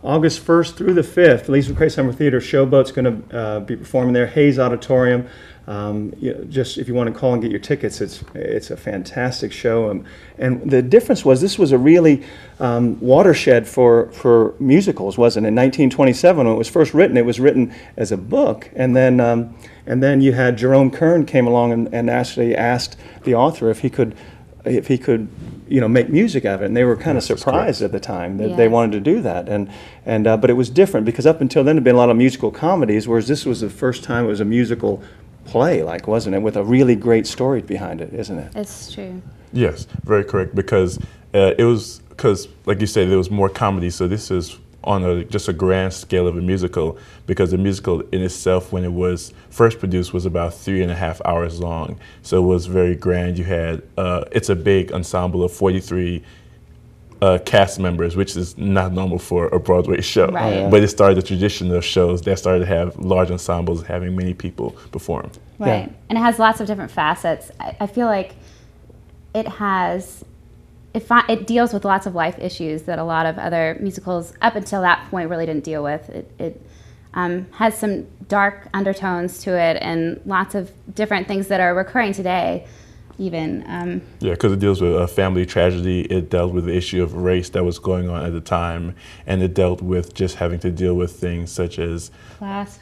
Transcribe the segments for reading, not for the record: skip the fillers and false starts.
August 1st through the 5th, Lee's McRae Summer Theater, Showboat's going to be performing there, Hayes Auditorium. Just if you want to call and get your tickets, it's a fantastic show. And the difference was this was a really watershed for musicals, wasn't it? In 1927, when it was first written, it was written as a book, and then you had Jerome Kern came along and actually asked the author if he could make music of it, and they were kind of surprised at the time that they wanted to do that, but it was different because up until then there'd been a lot of musical comedies, whereas this was the first time it was a musical play, wasn't it, with a really great story behind it, isn't it? It's true. Yes, very correct, because like you said, there was more comedy, so this is on just a grand scale of a musical, because the musical in itself, when it was first produced, was about 3.5 hours long. So it was very grand. You had, it's a big ensemble of 43 cast members, which is not normal for a Broadway show. Right. But it started the tradition of shows that started to have large ensembles, having many people perform. Right. Yeah. And it has lots of different facets. I feel like it deals with lots of life issues that a lot of other musicals up until that point really didn't deal with. It has some dark undertones to it and lots of different things that are recurring today even. Yeah, because it deals with a family tragedy. It dealt with the issue of race that was going on at the time, and it dealt with just having to deal with things such as class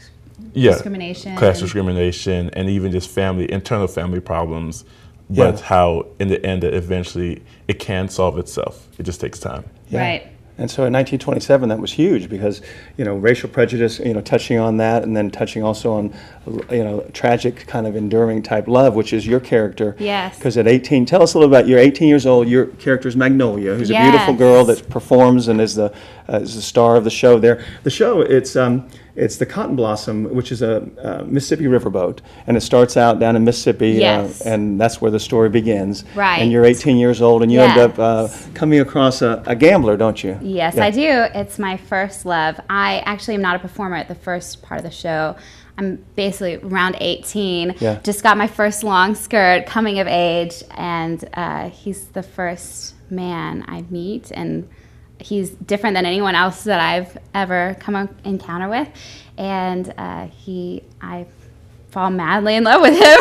discrimination, and even just internal family problems. But how, in the end, that eventually it can solve itself. It just takes time. Yeah. Right. And so in 1927, that was huge because, racial prejudice, touching on that, and then touching also on, tragic kind of enduring type love, which is your character. Yes. Because at 18, tell us a little about, you're 18 years old, your character is Magnolia, who's a beautiful girl that performs and is the star of the show there. The show, it's the Cotton Blossom, which is a Mississippi riverboat, and it starts out down in Mississippi, and that's where the story begins. Right. And you're 18 years old, and you end up coming across a gambler, don't you? Yes, I do. It's my first love. I actually am not a performer at the first part of the show. I'm basically around 18. Yeah. Just got my first long skirt, coming of age, and he's the first man I meet, and he's different than anyone else that I've ever encounter with, and I fall madly in love with him.